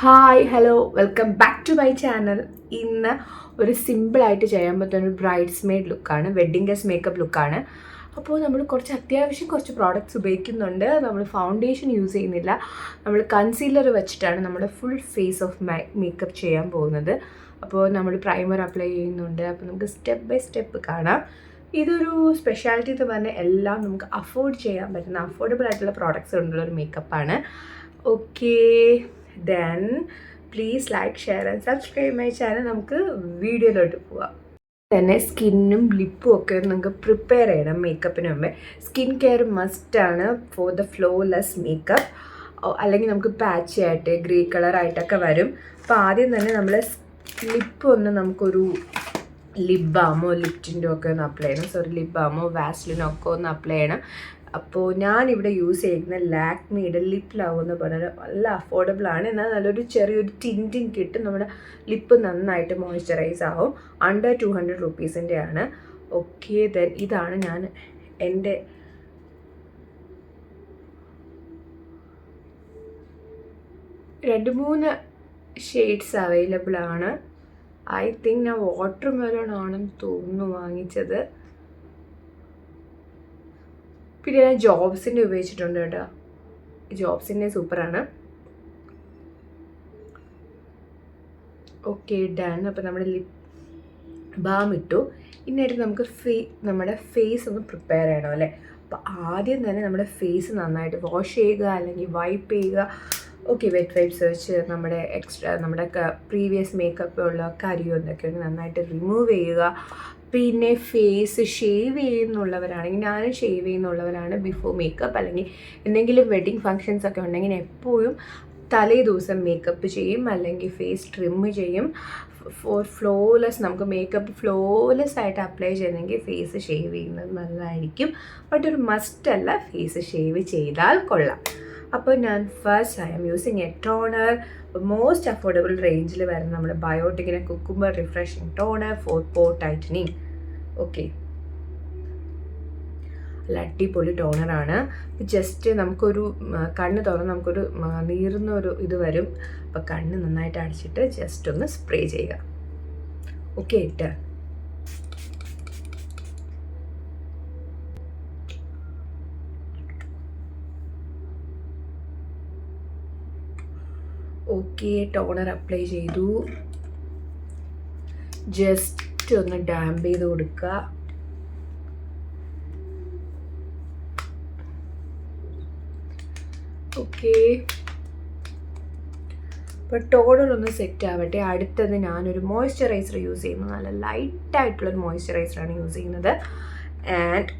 Hi hello welcome back to my channel. ഇന്ന് ഒരു സിമ്പിളായിട്ട് ചെയ്യാൻ പറ്റുന്ന ഒരു ബ്രൈഡ്സ് മെയ്ഡ് ലുക്കാണ്, വെഡ്ഡിങ് ഗസ്റ്റ് മേക്കപ്പ് ലുക്കാണ്. അപ്പോൾ നമ്മൾ കുറച്ച് പ്രോഡക്റ്റ്സ് ഉപയോഗിക്കുന്നുണ്ട്. നമ്മൾ ഫൗണ്ടേഷൻ യൂസ് ചെയ്യുന്നില്ല, നമ്മൾ കൺസീലർ വെച്ചിട്ടാണ് നമ്മുടെ ഫുൾ ഫേസ് ഓഫ് മേക്കപ്പ് ചെയ്യാൻ പോകുന്നത്. അപ്പോൾ നമ്മൾ പ്രൈമർ അപ്ലൈ ചെയ്യുന്നുണ്ട്. അപ്പോൾ നമുക്ക് സ്റ്റെപ്പ് ബൈ സ്റ്റെപ്പ് കാണാം. ഇതൊരു സ്പെഷ്യാലിറ്റി എന്ന് പറഞ്ഞാൽ എല്ലാം നമുക്ക് അഫോർഡ് ചെയ്യാൻ പറ്റുന്ന അഫോർഡബിൾ ആയിട്ടുള്ള പ്രോഡക്റ്റ്സ് കൊണ്ടുള്ള ഒരു മേക്കപ്പാണ്. Okay, then please like, share and subscribe my channel. നമുക്ക് വീഡിയോയിലോട്ട് പോവാം. തന്നെ സ്കിന്നും ലിപ്പും ഒക്കെ നമുക്ക് പ്രിപ്പയർ ചെയ്യണം മേക്കപ്പിന് മുമ്പേ. സ്കിൻ കെയർ മസ്റ്റാണ് ഫോർ ദ ഫ്ലോലെസ് മേക്കപ്പ്. അല്ലെങ്കിൽ നമുക്ക് പാച്ച് ആയിട്ട് ഗ്രേ കളറായിട്ടൊക്കെ വരും. അപ്പോൾ ആദ്യം തന്നെ നമ്മൾ ലിപ്പ് ഒന്ന് നമുക്കൊരു ലിപ് ബാമോ ലിപ് ടിൻറ്റോ ഒക്കെ ഒന്ന് അപ്ലൈ ചെയ്യണം. ലിപ് ബാമോ വാസ്ലിനോ ഒക്കെ ഒന്ന് അപ്ലൈ ചെയ്യണം. അപ്പോൾ ഞാനിവിടെ യൂസ് ചെയ്യുന്ന ലാക്മിയുടെ ലിപ് ലവ് എന്ന് പറഞ്ഞാൽ നല്ല അഫോർഡബിളാണ്. എന്നാൽ നല്ലൊരു ചെറിയൊരു ടിൻറ്റിങ് കിട്ടും. നമ്മുടെ ലിപ്പ് നന്നായിട്ട് മോയ്സ്ചറൈസ് ആവും. അണ്ടർ 200 റുപ്പീസിൻ്റെ ആണ്. ഓക്കെ, ദെൻ ഇതാണ് ഞാൻ എൻ്റെ രണ്ട് മൂന്ന് ഷെയ്ഡ്സ് അവൈലബിൾ ആണ്. ഐ തിങ്ക് ഞാൻ വാട്ടർ മെലോൺ ആണെന്ന് തോന്നുന്നു വാങ്ങിച്ചത്. പിന്നെ ഞാൻ ജോബ്സിൻ്റെ ഉപയോഗിച്ചിട്ടുണ്ട് കേട്ടോ. ജോബ്സിൻ്റെ സൂപ്പറാണ്. Okay, done. അപ്പോൾ നമ്മുടെ ലിപ് ബാം ഇട്ടു. ഇന്നായിട്ട് നമുക്ക് നമ്മുടെ ഫേസ് ഒന്ന് പ്രിപ്പയർ ചെയ്യണം അല്ലേ. അപ്പോൾ ആദ്യം തന്നെ നമ്മുടെ ഫേസ് നന്നായിട്ട് വാഷ് ചെയ്യുക അല്ലെങ്കിൽ വൈപ്പ് ചെയ്യുക. ഓക്കെ, വെറ്റ് വൈപ്സ് വെച്ച് നമ്മുടെ പ്രീവിയസ് മേക്കപ്പ് ഉള്ള കരിയോ എന്തൊക്കെ നന്നായിട്ട് റിമൂവ് ചെയ്യുക. പിന്നെ ഫേസ് ഷേവ് ചെയ്യുന്നുള്ളവരാണെങ്കിൽ, ഞാനും ഷേവ് ചെയ്യുന്നുള്ളവരാണ് ബിഫോർ മേക്കപ്പ്. അല്ലെങ്കിൽ എന്തെങ്കിലും വെഡ്ഡിങ് ഫങ്ഷൻസ് ഒക്കെ ഉണ്ടെങ്കിൽ എപ്പോഴും തലേ ദിവസം മേക്കപ്പ് ചെയ്യും, അല്ലെങ്കിൽ ഫേസ് ട്രിം ചെയ്യും. നമുക്ക് മേക്കപ്പ് ഫ്ലോലെസ് ആയിട്ട് അപ്ലൈ ചെയ്യണമെങ്കിൽ ഫേസ് ഷേവ് ചെയ്യുന്നത് നല്ലതായിരിക്കും. ബട്ട് ഒരു മസ്റ്റ് അല്ല, ഫേസ് ഷേവ് ചെയ്താൽ കൊള്ളാം. അപ്പോൾ ഞാൻ first I M using A toner. Most affordable റേഞ്ചിൽ വരുന്ന നമ്മുടെ ബയോട്ടിക്കിൻ്റെ കുക്കുംബർ റിഫ്രഷിങ് ടോണർ ഫോർ പോർ ടൈറ്റനിങ്. ഓക്കെ, നല്ല അടിപൊളി ടോണറാണ്. ജസ്റ്റ് നമുക്കൊരു കണ്ണ് തുറന്ന് നമുക്കൊരു നീറുന്ന ഒരു ഇത് വരും. അപ്പോൾ കണ്ണ് നന്നായിട്ട് അടച്ചിട്ട് ജസ്റ്റ് ഒന്ന് സ്പ്രേ ചെയ്യുക. ഓക്കെ, ഇട്ട് ഓക്കെ, ടോണർ അപ്ലൈ ചെയ്തു. ജസ്റ്റ് ഒന്ന് ഡാമ്പ് ചെയ്ത് കൊടുക്കുക. ഓക്കെ, ഇപ്പോൾ ടോണർ ഒന്ന് സെറ്റ് ആവട്ടെ. അടുത്തത് ഞാനൊരു മോയ്സ്ചറൈസർ യൂസ് ചെയ്യുന്നു. നല്ല ലൈറ്റായിട്ടുള്ളൊരു മോയ്സ്ചറൈസറാണ് യൂസ് ചെയ്യുന്നത്. ആൻഡ്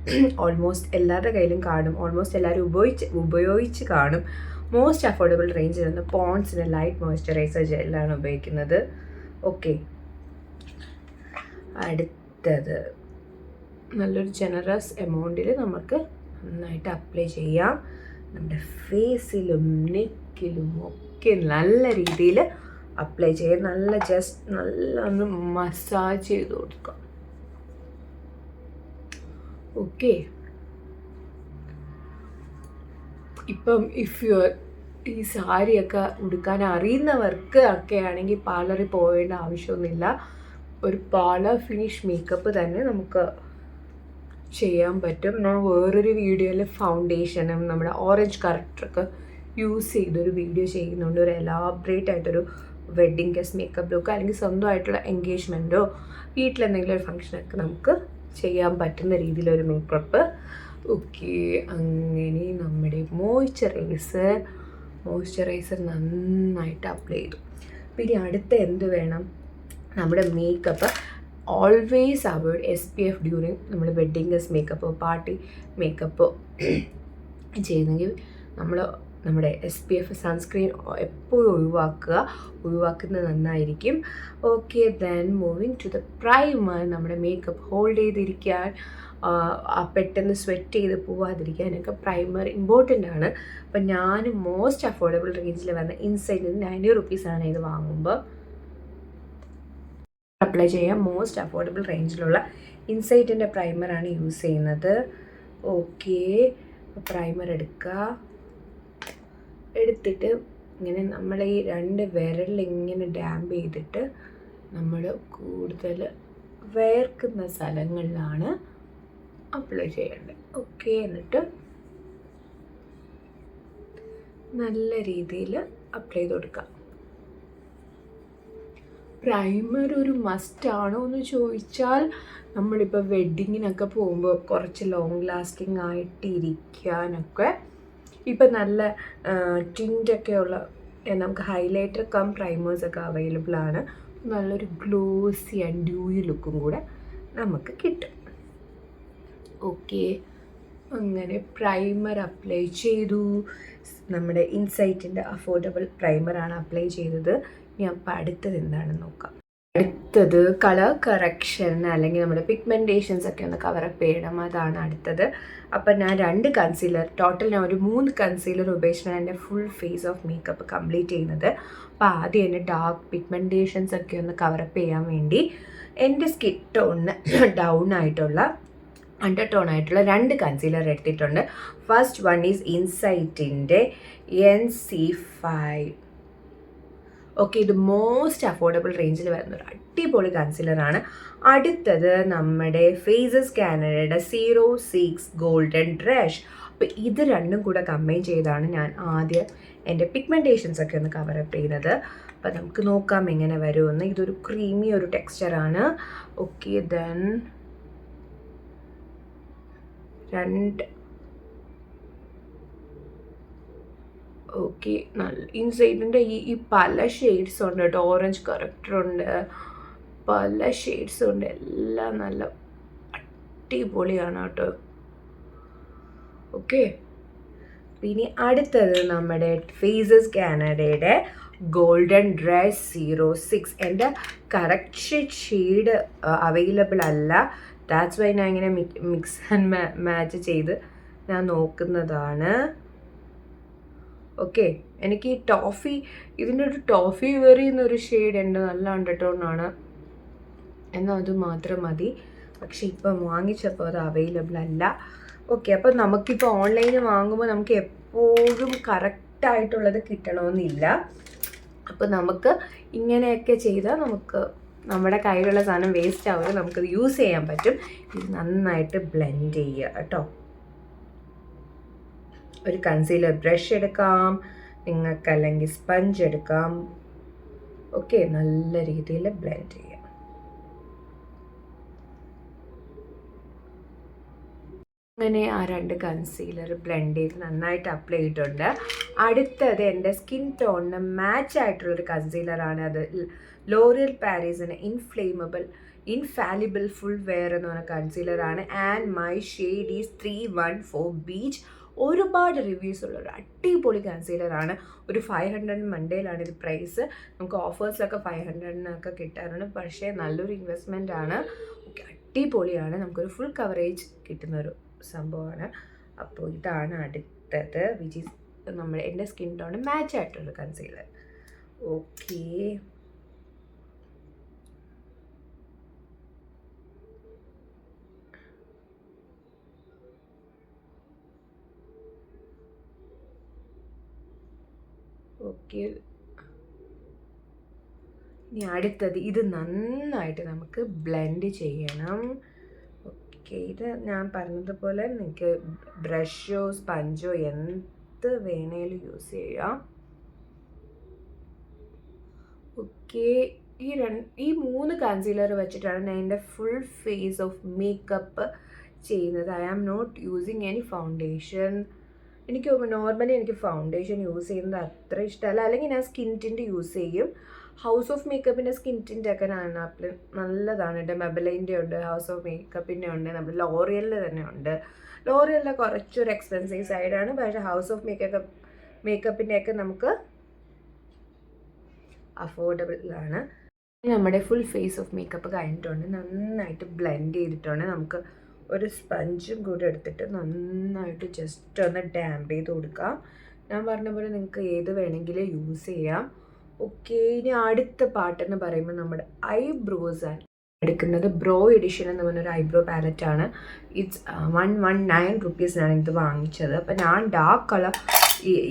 ഓൾമോസ്റ്റ് എല്ലാവരുടെ കയ്യിലും കാണും, ഓൾമോസ്റ്റ് എല്ലാവരും ഉപയോഗിച്ച് കാണും. മോസ്റ്റ് അഫോർഡബിൾ റേഞ്ചിൽ നിന്ന് പോൺസിൻ്റെ ലൈറ്റ് മോയ്സ്ചറൈസർ ജെല്ലാണ് ഉപയോഗിക്കുന്നത്. ഓക്കെ, അടുത്തത് നല്ലൊരു ജനറസ് എമൗണ്ടിൽ നമുക്ക് നന്നായിട്ട് അപ്ലൈ ചെയ്യാം. നമ്മുടെ ഫേസിലും നെക്കിലും ഒക്കെ നല്ല രീതിയിൽ അപ്ലൈ ചെയ്യാം. നല്ല ഒന്ന് മസാജ് ചെയ്ത് കൊടുക്കാം. ഓക്കെ, ഇപ്പം ഈ സാരിയൊക്കെ ഉടുക്കാൻ അറിയുന്നവർക്ക് ഒക്കെ ആണെങ്കിൽ പാർലറിൽ പോവേണ്ട ആവശ്യമൊന്നുമില്ല. ഒരു പാർലർ ഫിനിഷ് മേക്കപ്പ് തന്നെ നമുക്ക് ചെയ്യാൻ പറ്റും. ഞാൻ വേറൊരു വീഡിയോയിൽ ഫൗണ്ടേഷനും നമ്മുടെ ഓറഞ്ച് കറക്റ്ററൊക്കെ യൂസ് ചെയ്തൊരു വീഡിയോ ചെയ്യുന്നുണ്ട്. ഒരു എലാബറേറ്റ് ആയിട്ടൊരു വെഡ്ഡിങ് ഗസ്റ്റ് മേക്കപ്പ് ലുക്ക്, അല്ലെങ്കിൽ സ്വന്തമായിട്ടുള്ള എൻഗേജ്മെൻറ്റോ വീട്ടിലെന്തെങ്കിലും ഒരു ഫങ്ഷനൊക്കെ നമുക്ക് ചെയ്യാൻ പറ്റുന്ന രീതിയിലൊരു മേക്കപ്പ്. ഓക്കെ, അങ്ങനെ നമ്മുടെ മോയ്സ്ചറൈസർ നന്നായിട്ട് അപ്ലൈ ചെയ്തു. പിന്നെ അടുത്ത എന്ത് വേണം, നമ്മുടെ makeup always avoid SPF during നമ്മൾ വെഡ്ഡിങ് ഗസ്റ്റ് മേക്കപ്പോ പാർട്ടി മേക്കപ്പോ ചെയ്യുന്നെങ്കിൽ നമ്മുടെ SPF സൺസ്ക്രീൻ എപ്പോഴും ഒഴിവാക്കുന്നത് നന്നായിരിക്കും. Okay, then moving to the primer. നമ്മുടെ മേക്കപ്പ് ഹോൾഡ് ചെയ്തിരിക്കാൻ, പെട്ടെന്ന് സ്വെറ്റ് ചെയ്ത് പോവാതിരിക്കാനൊക്കെ പ്രൈമർ ഇമ്പോർട്ടൻ്റ് ആണ്. അപ്പം ഞാൻ മോസ്റ്റ് അഫോർഡബിൾ റേഞ്ചിൽ വന്ന ഇൻസൈഡിൽ 90 റുപ്പീസാണ് ഇത് വാങ്ങുമ്പോൾ അപ്ലൈ ചെയ്യാം. മോസ്റ്റ് അഫോർഡബിൾ റേഞ്ചിലുള്ള ഇൻസൈറ്റിൻ്റെ പ്രൈമറാണ് യൂസ് ചെയ്യുന്നത്. ഓക്കെ, പ്രൈമർ എടുക്കുക. എടുത്തിട്ട് ഇങ്ങനെ നമ്മൾ ഈ 2 വിരലിൽ ഇങ്ങനെ ഡാമ്പ് ചെയ്തിട്ട് നമ്മൾ കൂടുതൽ വേർക്കുന്ന സ്ഥലങ്ങളിലാണ് അപ്ലൈ ചെയ്യേണ്ടത്. ഓക്കെ, എന്നിട്ട് നല്ല രീതിയിൽ അപ്ലൈ ചെയ്ത് കൊടുക്കാം. പ്രൈമർ ഒരു മസ്റ്റാണോ എന്ന് ചോദിച്ചാൽ, നമ്മളിപ്പോൾ വെഡ്ഡിങ്ങിനൊക്കെ പോകുമ്പോൾ കുറച്ച് ലോങ് ലാസ്റ്റിംഗ് ആയിട്ട് ഇരിക്കാനൊക്കെ ഇപ്പം നല്ല ടിൻ്റൊക്കെ ഉള്ള നമുക്ക് ഹൈലൈറ്റർ കം പ്രൈമേഴ്സൊക്കെ അവൈലബിൾ ആണ്. നല്ലൊരു ഗ്ലോസി ആൻഡ് ഡ്യൂയി ലുക്കും കൂടെ നമുക്ക് കിട്ടും. ഓക്കെ, അങ്ങനെ പ്രൈമർ അപ്ലൈ ചെയ്തു. നമ്മുടെ ഇൻസൈറ്റിൻ്റെ അഫോർഡബിൾ പ്രൈമറാണ് അപ്ലൈ ചെയ്തത്. ഇനി അപ്പം അടുത്തത് എന്താണെന്ന് നോക്കാം. അടുത്തത് കളർ കറക്ഷൻ അല്ലെങ്കിൽ നമ്മുടെ പിഗ്മെൻറ്റേഷൻസ് ഒക്കെ ഒന്ന് കവറപ്പ് ചെയ്യണം, അതാണ് അടുത്തത്. അപ്പം ഞാൻ 2 കൺസീലർ, ടോട്ടൽ ഞാൻ ഒരു 3 കൺസീലർ ഉപയോഗിച്ചാണ് എൻ്റെ full face of makeup complete ചെയ്യുന്നത്. അപ്പോൾ ആദ്യം എൻ്റെ ഡാർക്ക് പിഗ്മെൻറ്റേഷൻസ് ഒക്കെ ഒന്ന് കവറപ്പ് ചെയ്യാൻ വേണ്ടി എൻ്റെ സ്കിൻ ടോണിന് ഡൗൺ ആയിട്ടുള്ള അണ്ടർ ആയിട്ടുള്ള 2 കൺസീലർ എടുത്തിട്ടുണ്ട്. ഫസ്റ്റ് വൺ ഈസ് ഇൻസൈറ്റിൻ്റെ NC5. ഓക്കെ, ഇത് മോസ്റ്റ് അഫോർഡബിൾ റേഞ്ചിൽ വരുന്ന ഒരു അടിപൊളി കൺസീലറാണ്. അടുത്തത് നമ്മുടെ ഫേസസ് കാനഡയുടെ 06 ഗോൾഡൻ റഷ്. അപ്പോൾ ഇത് 2 കൂടെ കമ്പൈൻ ചെയ്താണ് ഞാൻ ആദ്യം എൻ്റെ പിഗ്മെൻറ്റേഷൻസ് ഒക്കെ ഒന്ന് കവറപ്പ് ചെയ്യുന്നത്. അപ്പോൾ നമുക്ക് നോക്കാം എങ്ങനെ വരുമെന്ന്. ഇതൊരു ക്രീമി ഒരു ടെക്സ്ചറാണ്. ഓക്കെ, ദെൻ 2 ഓക്കെ, നല്ല ഇൻസൈഡിൻ്റെ ഈ പല ഷെയ്ഡ്സ് ഉണ്ട് കേട്ടോ. ഓറഞ്ച് കറക്റ്ററുണ്ട്, പല ഷെയ്ഡ്സും ഉണ്ട്, എല്ലാം നല്ല അടിപൊളിയാണ് കേട്ടോ. ഓക്കെ, പിന്നെ അടുത്തത് നമ്മുടെ ഫേസസ് കാനഡയുടെ ഗോൾഡൻ റഷ് 06. എൻ്റെ കറക്റ്റ് ഷെയ്ഡ് അവൈലബിൾ അല്ല, ദാറ്റ്സ് വൈ ഞാൻ ഇങ്ങനെ മിക്സ് ആൻഡ് മാച്ച് ചെയ്ത് ഞാൻ നോക്കുന്നതാണ്. ഓക്കെ, എനിക്ക് ഈ ടോഫി, ഇതിൻ്റെ ഒരു ടോഫി വെറി എന്നൊരു ഷെയ്ഡ് ഉണ്ട്, നല്ല അണ്ടർടോണാണ്, എന്നാൽ അത് മാത്രം മതി. പക്ഷെ ഇപ്പം വാങ്ങിച്ചപ്പോൾ അത് അവൈലബിൾ അല്ല. ഓക്കെ, അപ്പോൾ നമുക്കിപ്പോൾ ഓൺലൈനിൽ വാങ്ങുമ്പോൾ നമുക്ക് എപ്പോഴും കറക്റ്റായിട്ടുള്ളത് കിട്ടണമെന്നില്ല. അപ്പോൾ നമുക്ക് ഇങ്ങനെയൊക്കെ ചെയ്താൽ നമുക്ക് നമ്മുടെ കയ്യിലുള്ള സാധനം വേസ്റ്റ് ആവുക, നമുക്കത് യൂസ് ചെയ്യാൻ പറ്റും. ഇത് നന്നായിട്ട് ബ്ലെൻഡ് ചെയ്യുക കേട്ടോ. ഒരു കൺസീലർ ബ്രഷ് എടുക്കാം, നിങ്ങൾക്ക് അല്ലെങ്കിൽ സ്പഞ്ച് എടുക്കാം. ഓക്കെ, നല്ല രീതിയിൽ ബ്ലെൻഡ് ചെയ്യാം. അങ്ങനെ ആ 2 കൺസീലർ ബ്ലെൻഡ് ചെയ്ത് നന്നായിട്ട് അപ്ലൈ ചെയ്തിട്ടുണ്ട്. അടുത്തത് എൻ്റെ സ്കിൻ ടോണിന് മാച്ച് ആയിട്ടുള്ളൊരു കൺസീലറാണ്. അത് ലോറിയൽ പാരീസിന് ഇൻഫാലിബിൾ ഫുൾ വെയർ എന്ന് പറഞ്ഞ കൺസീലറാണ്. And my shade is 314 beach. ഒരുപാട് റിവ്യൂസ് ഉള്ള ഒരു അടിപൊളി കൺസീലറാണ്. ഒരു 500 മണ്ടയിലാണ് ഇത് പ്രൈസ്. നമുക്ക് ഓഫേഴ്സിലൊക്കെ 500-നൊക്കെ കിട്ടാറുണ്ട്, പക്ഷേ നല്ലൊരു ഇൻവെസ്റ്റ്മെൻ്റ് ആണ്. ഓക്കെ, അടിപൊളിയാണ്, നമുക്കൊരു ഫുൾ കവറേജ് കിട്ടുന്നൊരു സംഭവമാണ്. അപ്പോൾ ഇതാണ് അടുത്തത്, വിച്ച് ഈസ് എൻ്റെ സ്കിൻ ടോണ് മാച്ച് ആയിട്ടുള്ള കൺസീലർ. ഓക്കെ, ഓക്കെ, ഇനി അടുത്തത് ഇത് നന്നായിട്ട് നമുക്ക് ബ്ലെൻഡ് ചെയ്യണം. ഓക്കെ, ഇത് ഞാൻ പറഞ്ഞതുപോലെ നിങ്ങൾക്ക് ബ്രഷോ സ്പഞ്ചോ എന്ത് വേണേലും യൂസ് ചെയ്യാം. ഓക്കെ, ഈ 3 കൺസീലർ വെച്ചിട്ടാണ് ഞാൻ എൻ്റെ ഫുൾ ഫേസ് ഓഫ് മേക്കപ്പ് ചെയ്യുന്നത്. I am not using any foundation. എനിക്ക് നോർമലി എനിക്ക് ഫൗണ്ടേഷൻ യൂസ് ചെയ്യുന്നത് അത്ര ഇഷ്ടമല്ല, അല്ലെങ്കിൽ ഞാൻ സ്കിൻ ടിൻ്റ് യൂസ് ചെയ്യും. ഹൗസ് ഓഫ് മേക്കപ്പിൻ്റെ സ്കിൻ ടിൻ്റ് ഒക്കെ ഞാൻ നല്ലതാണ്. എൻ്റെ മെബലൈൻ്റെ ഉണ്ട്, ഹൗസ് ഓഫ് മേക്കപ്പിൻ്റെ ഉണ്ട്, നമ്മുടെ ലോറിയലിൽ തന്നെ ഉണ്ട്. ലോറിയലിൻ്റെ കുറച്ചൊരു എക്സ്പെൻസീവ് സൈഡാണ്, പക്ഷേ ഹൗസ് ഓഫ് മേക്കപ്പിൻ്റെ ഒക്കെ നമുക്ക് അഫോർഡബിൾ ആണ്. നമ്മുടെ ഫുൾ ഫേസ് ഓഫ് മേക്കപ്പ് കഴിഞ്ഞിട്ടുണ്ട്, നന്നായിട്ട് ബ്ലെൻഡ് ചെയ്തിട്ടുണ്ട്. നമുക്ക് ഒരു സ്പഞ്ചും കൂടെ എടുത്തിട്ട് നന്നായിട്ട് ജസ്റ്റ് ഒന്ന് ഡാമ്പ് ചെയ്ത് കൊടുക്കാം. ഞാൻ പറഞ്ഞ പോലെ നിങ്ങൾക്ക് ഏത് വേണമെങ്കിലും യൂസ് ചെയ്യാം. ഓക്കെ, ഇനി അടുത്ത പാട്ടെന്ന് പറയുമ്പോൾ നമ്മുടെ ഐബ്രോസ് ആണ് എടുക്കുന്നത്. ബ്രോ എഡിഷൻ എന്ന് പറഞ്ഞൊരു ഐബ്രോ പാലറ്റാണ്. ഇറ്റ്സ് 119 റുപ്പീസിനാണ് ഇത് വാങ്ങിച്ചത്. അപ്പോൾ ഞാൻ ഡാർക്ക് കളർ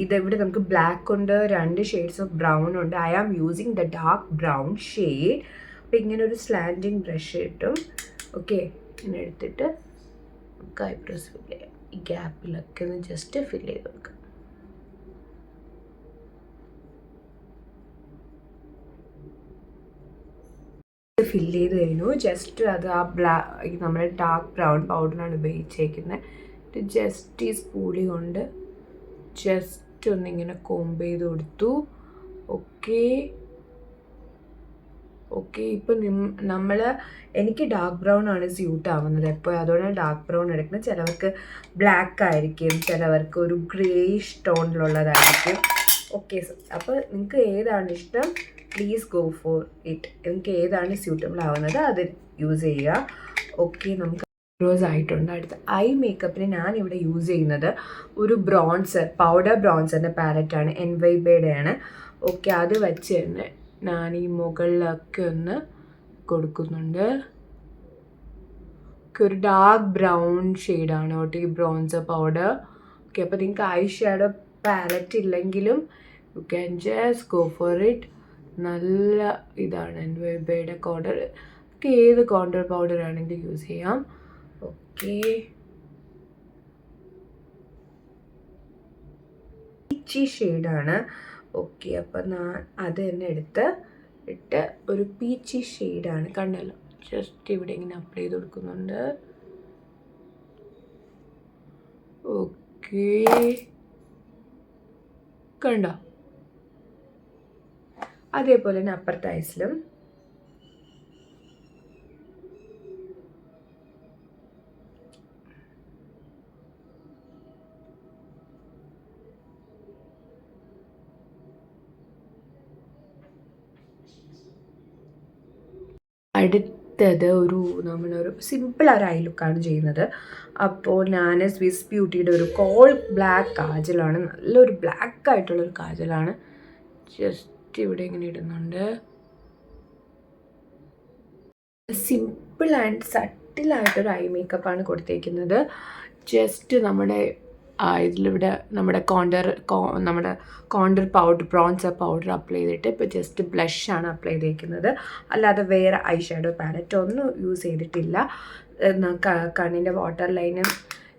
ഇതെവിടെ നമുക്ക് ബ്ലാക്ക് ഉണ്ട്, 2 ഷെയ്ഡ്സ് ഓഫ് ബ്രൗൺ ഉണ്ട്. I am using the dark brown shade. അപ്പം ഇങ്ങനെ ഒരു സ്ലാൻഡിങ് ബ്രഷ് കിട്ടും. ഓക്കെ, ഇങ്ങനെ എടുത്തിട്ട് നമുക്ക് ഐബ്രോസ് ഫില്ല് ചെയ്യാം. ഈ ഗ്യാപ്പിലൊക്കെ ഒന്ന് ജസ്റ്റ് ഫില്ല് ചെയ്ത് കൊടുക്കാം. ഫില്ല് ചെയ്ത് കഴിഞ്ഞു. ജസ്റ്റ് അത് ആ നമ്മുടെ ഡാർക്ക് ബ്രൗൺ പൗഡറാണ് ഉപയോഗിച്ചേക്കുന്നത്. ജസ്റ്റ് ഈ സ്പൂളി കൊണ്ട് ജസ്റ്റ് ഒന്നിങ്ങനെ കോംബ് ചെയ്ത് കൊടുത്തു. ഓക്കെ ഓക്കെ, ഇപ്പം എനിക്ക് ഡാർക്ക് ബ്രൗൺ ആണ് സ്യൂട്ട് ആവുന്നത് എപ്പോൾ, അതുകൊണ്ടാണ് ഡാർക്ക് ബ്രൗൺ എടുക്കുന്നത്. ചിലവർക്ക് ബ്ലാക്ക് ആയിരിക്കും, ചിലവർക്ക് ഒരു ഗ്രേയിഷ് ടോണിലുള്ളതായിരിക്കും. ഓക്കെ, അപ്പോൾ നിങ്ങൾക്ക് ഏതാണ് ഇഷ്ടം, പ്ലീസ് ഗോ ഫോർ ഇറ്റ്. നിങ്ങൾക്ക് ഏതാണ് സ്യൂട്ടബിൾ ആവുന്നത് അത് യൂസ് ചെയ്യുക. ഓക്കെ, നമുക്ക് റോസ് ആയിട്ടുണ്ട്. അടുത്ത ഐ മേക്കപ്പിന് ഞാനിവിടെ യൂസ് ചെയ്യുന്നത് ഒരു ബ്രോൺസർ, പൗഡർ ബ്രോൺസറിൻ്റെ പാലറ്റാണ്, NYBയുടെ ആണ്. ഓക്കെ, അത് വെച്ച് തന്നെ ഞാൻ ഈ മുകളിലൊക്കെ ഒന്ന് കൊടുക്കുന്നുണ്ട്. ഒരു ഡാർക്ക് ബ്രൗൺ ഷെയ്ഡാണ് കേട്ടോ ഈ ബ്രോൺസർ പൗഡർ. ഓക്കെ, അപ്പോൾ നിങ്ങൾക്ക് ഐ ഷാഡോ പാലറ്റ് ഇല്ലെങ്കിലും you can just go for it. നല്ല ഇതാണ് NYBയുടെ കോണ്ടർ. ഏത് കോണ്ടർ പൗഡർ ആണെങ്കിലും യൂസ് ചെയ്യാം. ഓക്കെ, പീച്ചി ഷെയ്ഡാണ്. ഓക്കെ, അപ്പം ഞാൻ അത് തന്നെ ഇട്ട് ഒരു പീച്ചി ഷെയ്ഡാണ്, കണ്ടല്ലോ. ജസ്റ്റ് ഇവിടെ ഇങ്ങനെ അപ്ലൈ ചെയ്ത് കൊടുക്കുന്നുണ്ട്. ഓക്കെ, കണ്ടോ? അതേപോലെ തന്നെ അപ്പുറത്തെ ഐസിലും അടുത്തത് നമ്മളൊരു സിമ്പിൾ ഒരു ഐ ലുക്കാണ് ചെയ്യുന്നത്. അപ്പോൾ ഞാൻ സ്വിസ് ബ്യൂട്ടിയുടെ ഒരു കോൾ ബ്ലാക്ക് കാജലാണ്, നല്ലൊരു ബ്ലാക്ക് ആയിട്ടുള്ളൊരു കാജലാണ്. ജസ്റ്റ് ഇവിടെ ഇങ്ങനെ ഇടുന്നുണ്ട്. സിമ്പിൾ ആൻഡ് സട്ടിലായിട്ടൊരു ഐ മേക്കപ്പാണ് കൊടുത്തേക്കുന്നത്. ജസ്റ്റ് നമ്മുടെ ഇതിലിവിടെ നമ്മുടെ കോണ്ടർ പൗഡർ, ബ്രോൺസർ പൗഡർ അപ്ലൈ ചെയ്തിട്ട് ഇപ്പോൾ ജസ്റ്റ് ബ്ലഷാണ് അപ്ലൈ ചെയ്തേക്കുന്നത്. അല്ലാതെ വേറെ ഐ ഷാഡോ പാലറ്റ് ഒന്നും യൂസ് ചെയ്തിട്ടില്ല. കണ്ണിൻ്റെ വാട്ടർ ലൈന്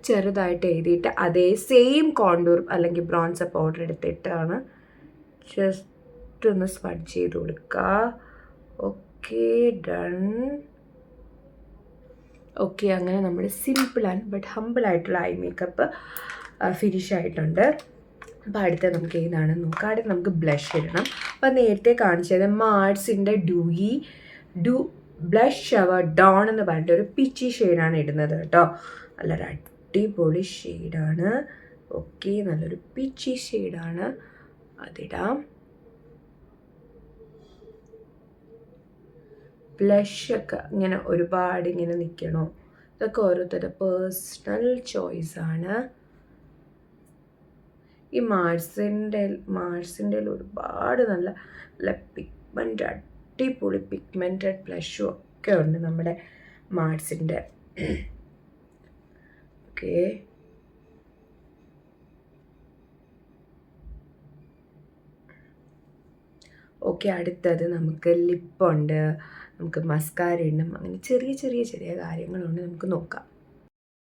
ചെറുതായിട്ട് എഴുതിയിട്ട് അതേ സെയിം കോണ്ടൂർ അല്ലെങ്കിൽ ബ്രോൺസർ പൗഡർ എടുത്തിട്ടാണ് ജസ്റ്റ് ഒന്ന് സ്പഡ് ചെയ്ത് കൊടുക്കുക. Okay, done. ഓക്കെ, അങ്ങനെ നമ്മൾ സിമ്പിൾ ആൻഡ് ബട്ട് ഹമ്പിൾ ആയിട്ടുള്ള ഐ മേക്കപ്പ് ഫിനിഷ് ആയിട്ടുണ്ട്. അപ്പോൾ അടുത്ത നമുക്ക് ഏതാണെന്ന് നോക്കാം. അടുത്ത് നമുക്ക് ബ്ലഷ് ഇടണം. അപ്പോൾ നേരത്തെ കാണിച്ചത് മാർസിൻ്റെ ഡു ബ്ലഷ് ഷവർ ഡോൺ എന്ന് പറഞ്ഞിട്ട് ഒരു പിച്ചി ഷെയ്ഡാണ് ഇടുന്നത് കേട്ടോ. നല്ലൊരു അടിപൊളി ഷെയ്ഡാണ്. ഓക്കെ, നല്ലൊരു പിച്ചി ഷെയ്ഡാണ്, അതിടാം. ബ്ലഷൊക്കെ ഇങ്ങനെ ഒരുപാട് ഇങ്ങനെ നിൽക്കണോ, ഇതൊക്കെ ഓരോരുത്തരുടെ പേഴ്സണൽ ചോയ്സാണ്. ഈ മാർസിൻ്റെ ഒരുപാട് നല്ല പിഗ്മെൻ്റ്, അടിപൊളി പിഗ്മെൻറ്റഡ് ബ്ലഷും ഒക്കെ ഉണ്ട് നമ്മുടെ മാർസിൻ്റെ. ഓക്കെ, ഓക്കെ, അടുത്തത് നമുക്ക് ലിപ്പുണ്ട്, നമുക്ക് മസ്കാര ഇടണം, അങ്ങനെ ചെറിയ കാര്യങ്ങളുണ്ട്, നമുക്ക് നോക്കാം.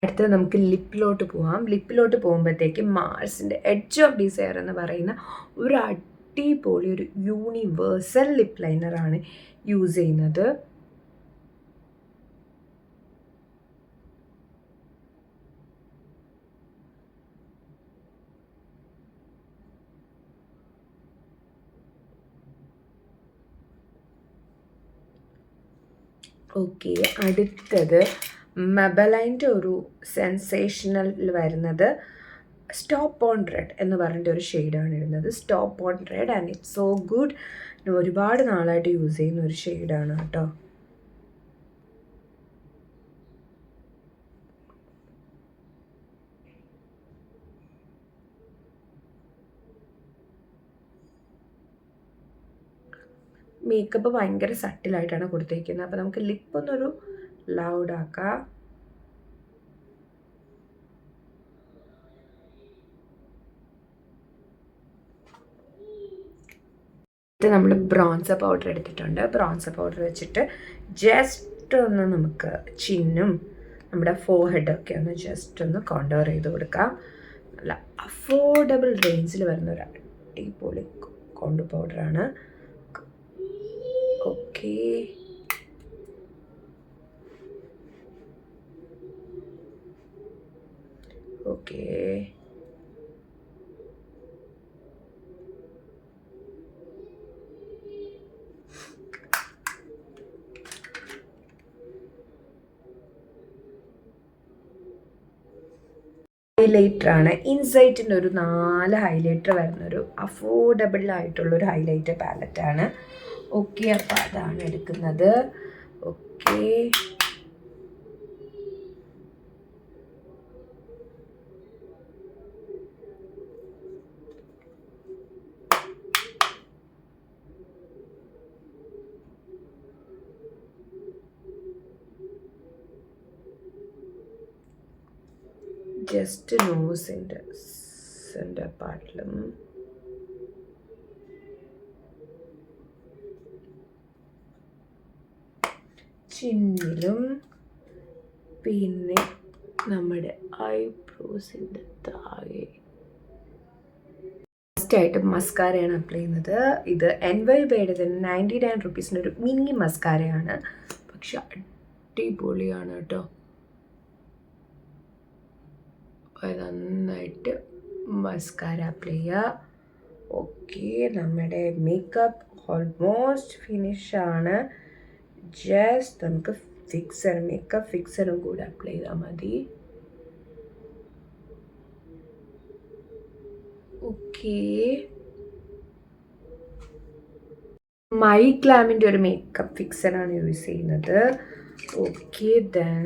അടുത്തത് നമുക്ക് ലിപ്പിലോട്ട് പോവാം. ലിപ്പിലോട്ട് പോകുമ്പോഴത്തേക്ക് മാർസിൻ്റെ എഡ്ജ് ഓഫ് ഡിസയർ എന്ന് പറയുന്ന ഒരു അടിപൊളി ഒരു യൂണിവേഴ്സൽ ലിപ്പ് ലൈനറാണ് യൂസ് ചെയ്യുന്നത്. ഓക്കെ, അടുത്തത് മെബലൈൻ്റെ ഒരു സെൻസേഷണൽ വരുന്നത് സ്റ്റോപ്പ് ഓൺ റെഡ് എന്ന് പറഞ്ഞിട്ട് ഒരു ഷെയ്ഡാണ് ഇടുന്നത്. Stop on red and it's so good. ഒരുപാട് നാളായിട്ട് യൂസ് ചെയ്യുന്ന ഒരു ഷെയ്ഡാണ് കേട്ടോ. മേക്കപ്പ് ഭയങ്കര സട്ടിലായിട്ടാണ് കൊടുത്തേക്കുന്നത്. അപ്പോൾ നമുക്ക് ലിപ്പൊന്നൊരു ലൗഡാക്കാം. ഇത് നമ്മൾ ബ്രോൺസർ പൗഡർ എടുത്തിട്ടുണ്ട്. ബ്രോൺസർ പൗഡർ വെച്ചിട്ട് ജസ്റ്റ് ഒന്ന് നമുക്ക് ചിന്നും നമ്മുടെ ഫോർഹെഡൊക്കെ ഒന്ന് ജസ്റ്റ് ഒന്ന് കോണ്ടോർ ചെയ്ത് കൊടുക്കാം. നല്ല അഫോർഡബിൾ റേഞ്ചിൽ വരുന്ന ഒരു അടിപൊളി കോണ്ടൂർ പൗഡറാണ്. Okay, okay, ഹൈലൈറ്ററാണ്. ഇൻസൈറ്റിൻ്റെ ഒരു 4 ഹൈലൈറ്റർ വരുന്നൊരു അഫോർഡബിൾ ആയിട്ടുള്ളൊരു ഹൈലൈറ്റർ പാലറ്റാണ്. ഓക്കെ, അപ്പോൾ അതാണ് എടുക്കുന്നത്. ഓക്കെ, ജസ്റ്റ് നോസിൻ്റെ സെൻറ്റർ പാർട്ടിലും ചിന്നിലും പിന്നെ നമ്മുടെ ഐബ്രോസിൻ്റെ താഴെ ഫസ്റ്റായിട്ട് മസ്കാരയാണ് അപ്ലൈ ചെയ്യുന്നത്. ഇത് NYBയുടെ തന്നെ 99 റുപ്പീസിനൊരു മിനി മസ്കാരയാണ്, പക്ഷെ അടിപൊളിയാണ് കേട്ടോ. നന്നായിട്ട് മസ്കാര അപ്ലൈ ചെയ്യുക. ഓക്കെ, നമ്മുടെ മേക്കപ്പ് ഓൾമോസ്റ്റ് ഫിനിഷാണ്. ജസ്റ്റ് നമുക്ക് മേക്കപ്പ് ഫിക്സറും കൂടെ അപ്ലൈ ചെയ്താൽ മതി. ഓക്കെ, മൈഗ്ലാമിൻ്റെ ഒരു മേക്കപ്പ് ഫിക്സറാണ് യൂസ് ചെയ്യുന്നത്. ഓക്കെ, ദെൻ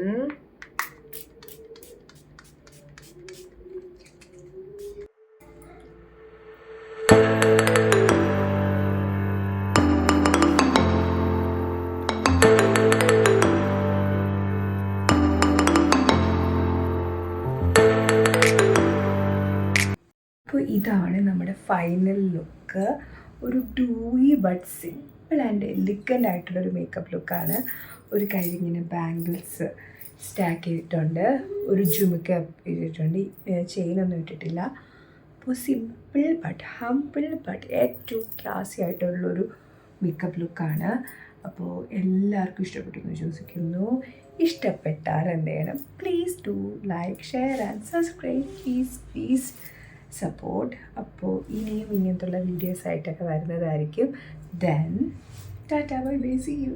ഇതാണ് നമ്മുടെ ഫൈനൽ ലുക്ക്. ഒരു Dewey but simple and elegant ആയിട്ടുള്ളൊരു മേക്കപ്പ് ലുക്കാണ്. ഒരു കയ്യിൽ ഇങ്ങനെ ബാംഗിൾസ് സ്റ്റാക്ക് ചെയ്തിട്ടുണ്ട്, ഒരു ജുമുക്ക ഇട്ടിട്ടുണ്ട്, ചെയിനൊന്നും ഇട്ടിട്ടില്ല. അപ്പോൾ സിമ്പിൾ ബട്ട് ഹംബിൾ ബട്ട് ഏറ്റവും ക്ലാസി ആയിട്ടുള്ളൊരു മേക്കപ്പ് ലുക്കാണ്. അപ്പോൾ എല്ലാവർക്കും ഇഷ്ടപ്പെട്ടു എന്ന് വിശ്വസിക്കുന്നു. ഇഷ്ടപ്പെട്ടാൽ എന്ത് ചെയ്യണം? Please do like, share and subscribe. Please support. അപ്പോൾ ഇനിയും ഇങ്ങനത്തുള്ള വീഡിയോസ് ആയിട്ടൊക്കെ വരുന്നതായിരിക്കും. Then tata, bye bye, see U.